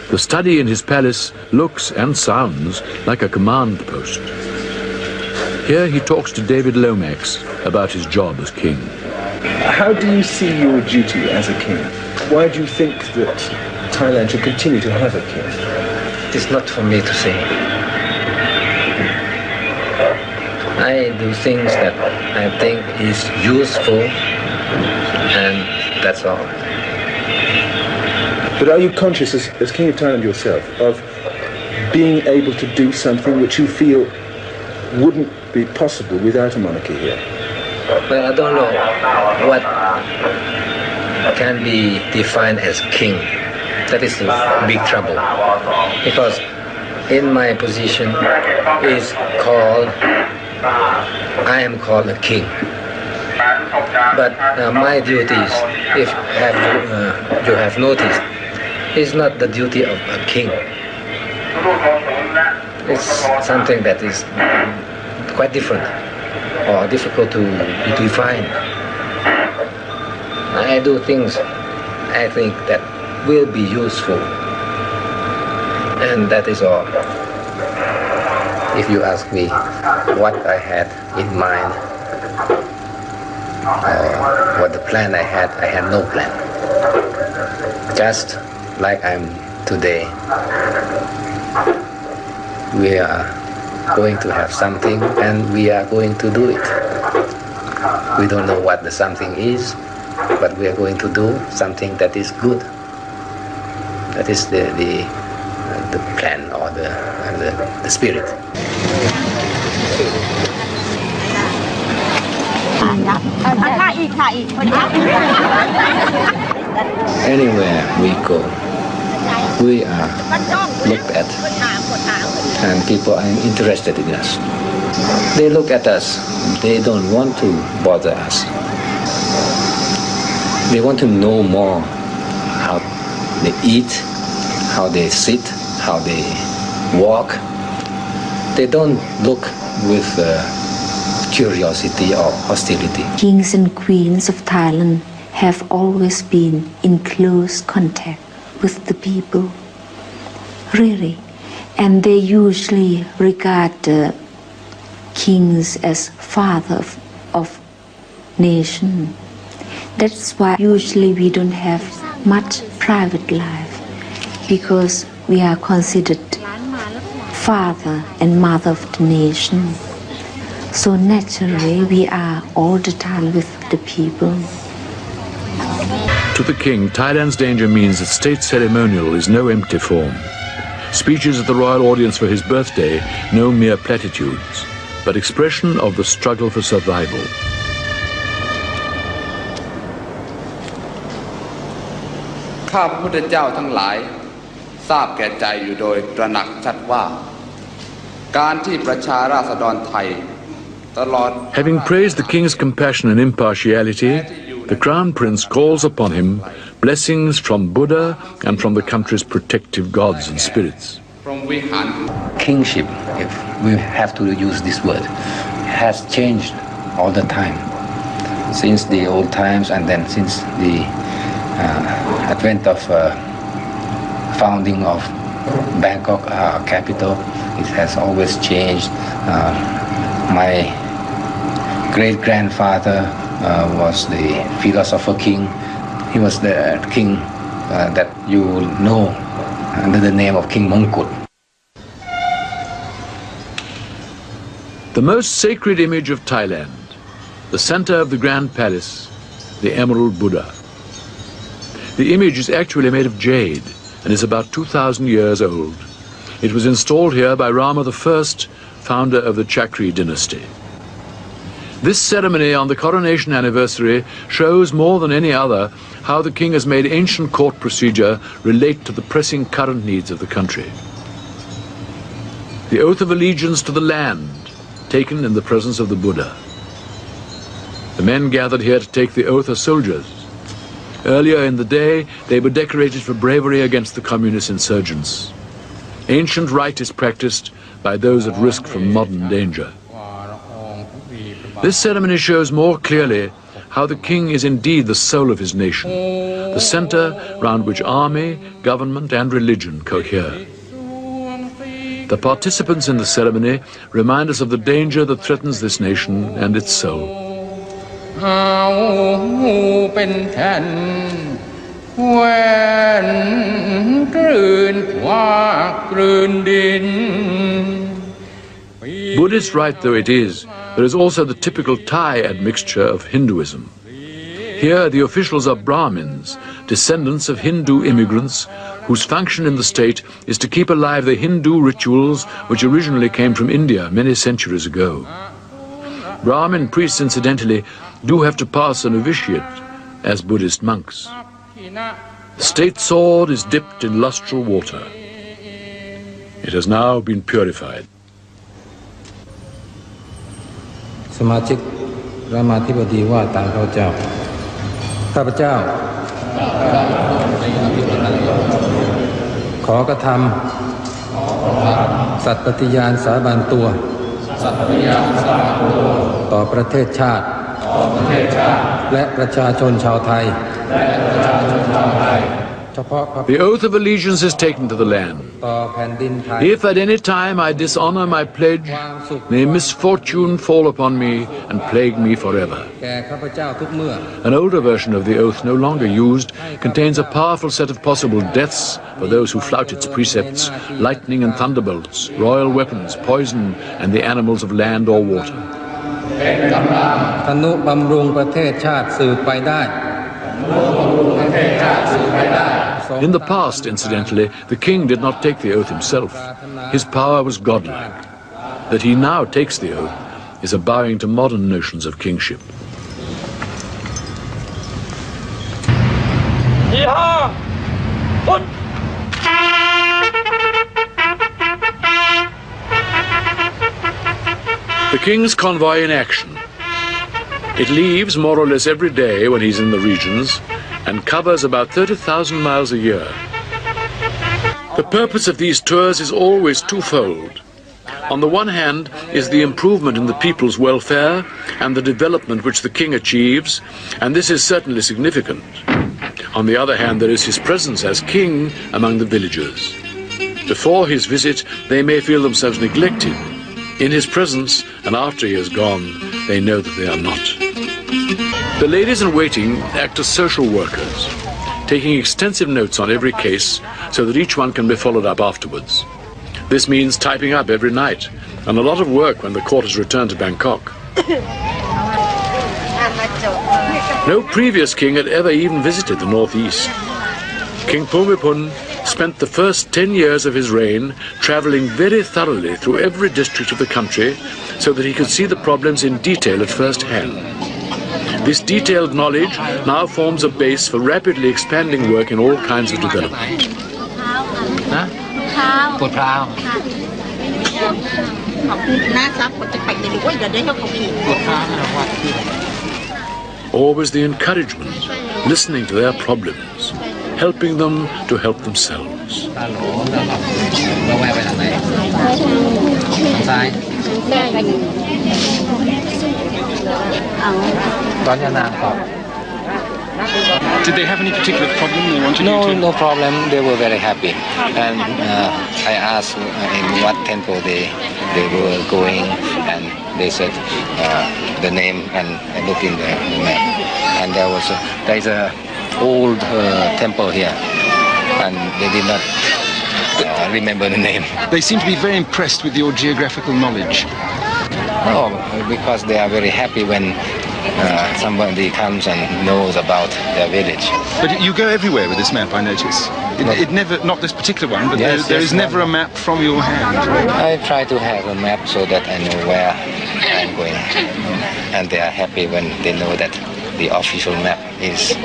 The study in his palace looks and sounds like a command post. Here he talks to David Lomax about his job as king. How do you see your duty as a king? Why do you think that Thailand should continue to have a king? It's not for me to say. I do things that I think is useful, and that's all. But are you conscious, as King of Thailand yourself, of being able to do something which you feel wouldn't be possible without a monarchy here? Well, I don't know what can be defined as king. That is the big trouble. Because in my position is called, I am called a king. But my duties, if you have noticed, is not the duty of a king. It's something that is quite different or difficult to define. I do things I think that will be useful, and that is all. If you ask me what I had in mind or what the plan I had no plan. Just like I'm today. We are going to have something and we are going to do it. We don't know what the something is, but we are going to do something that is good. That is the plan or the spirit. Anywhere we go, we are looked at, and people are interested in us. They look at us, they don't want to bother us. They want to know more how they eat, how they sit, how they walk. They don't look with curiosity or hostility. Kings and queens of Thailand have always been in close contact with the people, really. And they usually regard the kings as father of nation. That's why usually we don't have much private life, because we are considered father and mother of the nation. So naturally we are all the time with the people. To the king, Thailand's danger means that state ceremonial is no empty form. Speeches at the royal audience for his birthday, no mere platitudes, but expression of the struggle for survival. ข้าพระพุทธเจ้าทั้งหลายทราบแก่ใจอยู่โดยตระหนักชัดว่าการที่ประชาราษฎรไทยตลอด Having praised the king's compassion and impartiality, the Crown Prince calls upon him blessings from Buddha and from the country's protective gods and spirits. Kingship, if we have to use this word, has changed all the time. Since the old times and then since the advent of founding of Bangkok capital, it has always changed. My great-grandfather was the philosopher king. He was the king that you know under the name of King Mongkut. The most sacred image of Thailand, the center of the Grand Palace, the Emerald Buddha. The image is actually made of jade and is about 2,000 years old. It was installed here by Rama I, founder of the Chakri dynasty. This ceremony on the coronation anniversary shows more than any other how the king has made ancient court procedure relate to the pressing current needs of the country. The oath of allegiance to the land, taken in the presence of the Buddha. The men gathered here to take the oath are soldiers. Earlier in the day, they were decorated for bravery against the communist insurgents. Ancient rite is practiced by those at risk from modern danger. This ceremony shows more clearly how the king is indeed the soul of his nation, the center round which army, government and religion cohere. The participants in the ceremony remind us of the danger that threatens this nation and its soul. Buddhist rite though it is, there is also the typical Thai admixture of Hinduism. Here the officials are Brahmins, descendants of Hindu immigrants whose function in the state is to keep alive the Hindu rituals which originally came from India many centuries ago. Brahmin priests, incidentally, do have to pass a novitiate as Buddhist monks. The state sword is dipped in lustral water. It has now been purified. สมาชิกรามาธิบดีว่าตามข้าพเจ้าข้าพเจ้าขอกระทำสัตย์ปฏิญาณสาบานตัวต่อประเทศชาติและประชาชนชาวไทย The oath of allegiance is taken to the land. If at any time I dishonor my pledge, may misfortune fall upon me and plague me forever. An older version of the oath, no longer used, contains a powerful set of possible deaths for those who flout its precepts: lightning and thunderbolts, royal weapons, poison, and the animals of land or water. ทนุบำรุงประเทศชาติสืบไปได้ In the past, incidentally, the king did not take the oath himself. His power was godlike. That he now takes the oath is a bowing to modern notions of kingship. The king's convoy in action. It leaves more or less every day when he's in the regions and covers about 30,000 miles a year. The purpose of these tours is always twofold. On the one hand is the improvement in the people's welfare and the development which the king achieves, and this is certainly significant. On the other hand, there is his presence as king among the villagers. Before his visit, they may feel themselves neglected. In his presence, and after he has gone, they know that they are not. The ladies-in-waiting act as social workers, taking extensive notes on every case so that each one can be followed up afterwards. This means typing up every night, and a lot of work when the court is returned to Bangkok. No previous king had ever even visited the northeast. King Bhumibol spent the first 10 years of his reign traveling very thoroughly through every district of the country so that he could see the problems in detail at first hand. This detailed knowledge now forms a base for rapidly expanding work in all kinds of development. Always the encouragement, listening to their problems, helping them to help themselves. Did they have any particular problem they wanted you to? No problem. They were very happy. And I asked in what temple they were going, and they said the name, and I looked in the map. And there is a old temple here, and they did not remember the name. They seem to be very impressed with your geographical knowledge. Oh, because they are very happy when somebody comes and knows about their village. But you go everywhere with this map, I notice. It never, not this particular one, but yes, there is never a map from your hand. I try to have a map so that I know where I'm going, and they are happy when they know that the official map is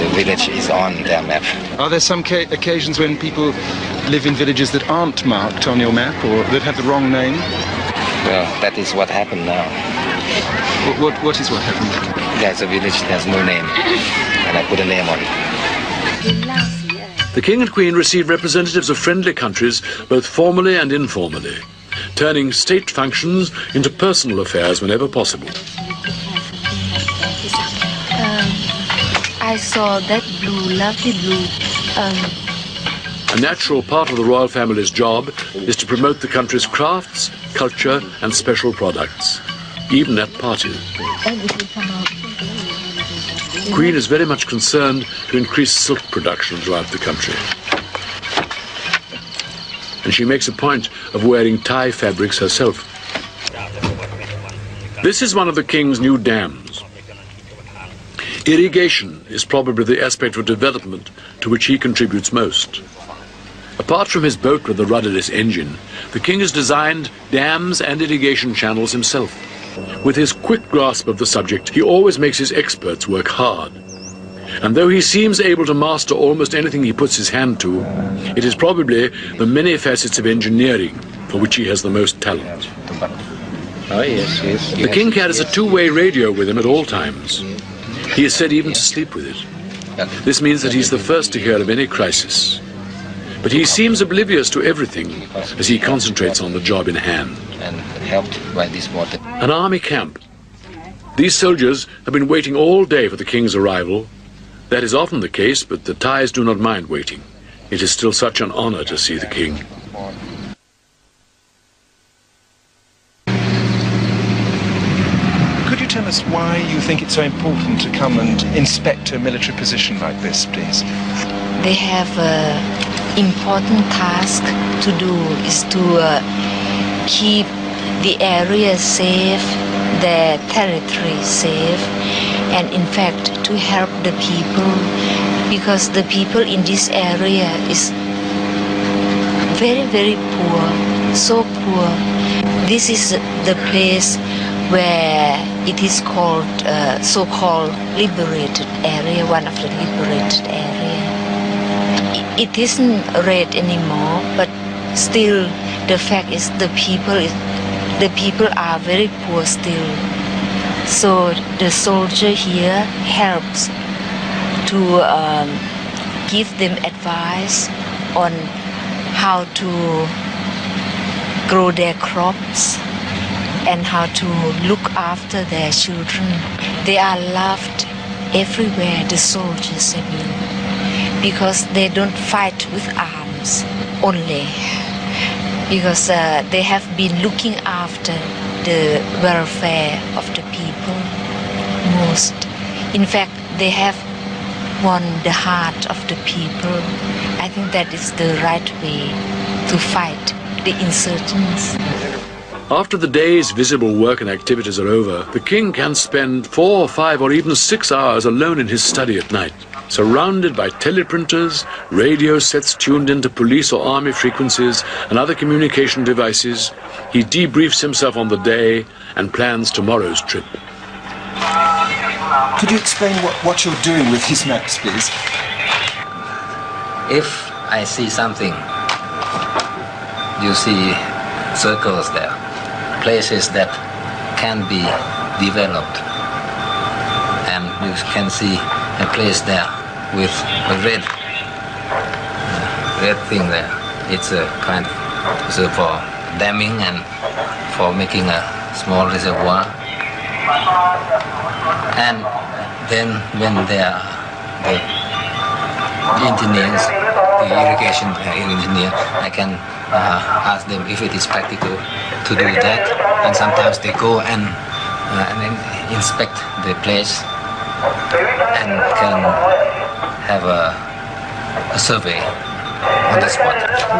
the village is on their map. Are there some occasions when people live in villages that aren't marked on your map or that have the wrong name? Well, that is what happened now. What is what happened? There's a village that has no name, and I put a name on it. The king and queen receive representatives of friendly countries, both formally and informally, turning state functions into personal affairs whenever possible. I saw that blue, lovely blue. A natural part of the royal family's job is to promote the country's crafts, culture, and special products, even at parties. The Queen is very much concerned to increase silk production throughout the country. And she makes a point of wearing Thai fabrics herself. This is one of the King's new dams. Irrigation is probably the aspect of development to which he contributes most. Apart from his boat with the rudderless engine, the King has designed dams and irrigation channels himself. With his quick grasp of the subject, he always makes his experts work hard. And though he seems able to master almost anything he puts his hand to, it is probably the many facets of engineering for which he has the most talent. Oh, yes. The King carries a two-way radio with him at all times. He is said even to sleep with it. This means that he's the first to hear of any crisis. But he seems oblivious to everything as he concentrates on the job in hand. And helped by this water. An army camp. These soldiers have been waiting all day for the King's arrival. That is often the case, but the Thais do not mind waiting. It is still such an honor to see the King. Could you tell us why you think it's so important to come and inspect a military position like this, please? They have an important task to do is to keep the area safe, their territory safe, and in fact to help the people, because the people in this area is very, very poor, so poor. This is the place where it is called so-called liberated area, one of the liberated area. It isn't red anymore, but still the fact is the people are very poor still. So the soldier here helps to give them advice on how to grow their crops and how to look after their children. They are loved everywhere, the soldiers, I mean, because they don't fight with arms only, because they have been looking after the welfare of the people most. In fact, they have won the heart of the people. I think that is the right way to fight the insurgents. After the day's visible work and activities are over, the King can spend 4, 5, or even 6 hours alone in his study at night, surrounded by teleprinters, radio sets tuned into police or army frequencies, and other communication devices. He debriefs himself on the day and plans tomorrow's trip. Could you explain what you're doing with these maps, please? If I see something, you see circles there, places that can be developed, and you can see a place there with a red thing there. It's a kind of for damming and for making a small reservoir. And then when they are the engineers, the irrigation engineer, I can ask them if it is practical to do that. And sometimes they go and then inspect the place and can have a survey on the spot.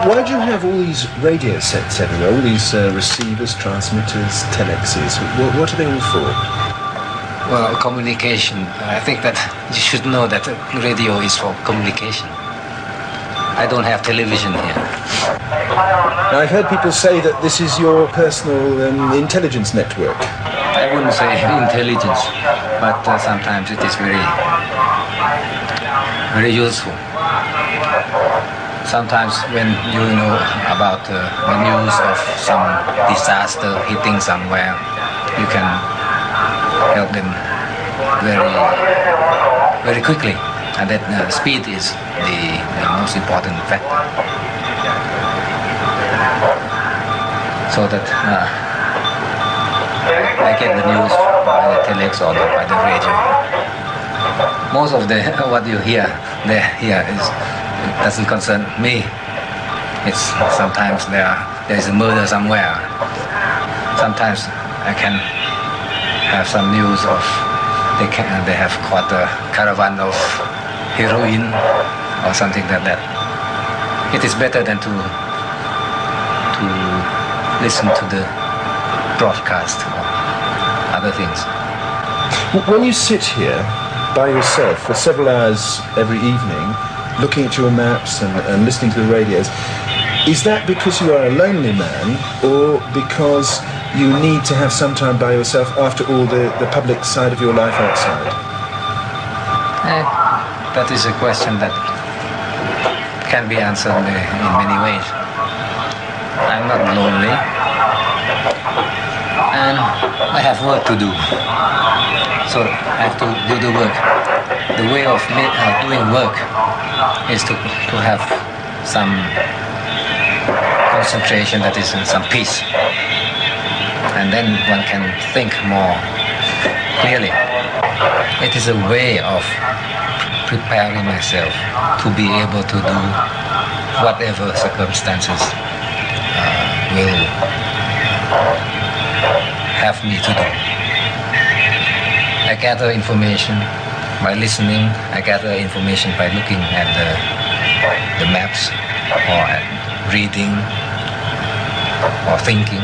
Why do you have all these radio sets everywhere, all these receivers, transmitters, telexes? What are they all for? Well, communication. I think that you should know that radio is for communication. I don't have television here. Now, I've heard people say that this is your personal intelligence network. I wouldn't say intelligence, but sometimes it is very, very useful. Sometimes when you know about the news of some disaster hitting somewhere, you can help them very, very quickly, and that speed is the most important factor. So that I get the news by the telex or by the radio. most of the what you hear here doesn't concern me. It's sometimes there is a murder somewhere. Sometimes I can have some news of they have caught a caravan of heroin or something like that. It is better than to listen to the broadcast or other things. When you sit here by yourself for several hours every evening, looking at your maps and listening to the radios, is that because you are a lonely man, or because you need to have some time by yourself after all the public side of your life outside? That is a question that can be answered in many ways. I'm not lonely, and I have work to do, so I have to do the work. The way of doing work is to have some concentration, that is some peace, and then one can think more clearly. It is a way of preparing myself to be able to do whatever circumstances will have me to do. I gather information by listening. I gather information by looking at the maps, or at reading, or thinking.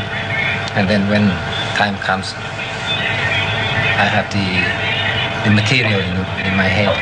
And then when time comes, I have the material in my head.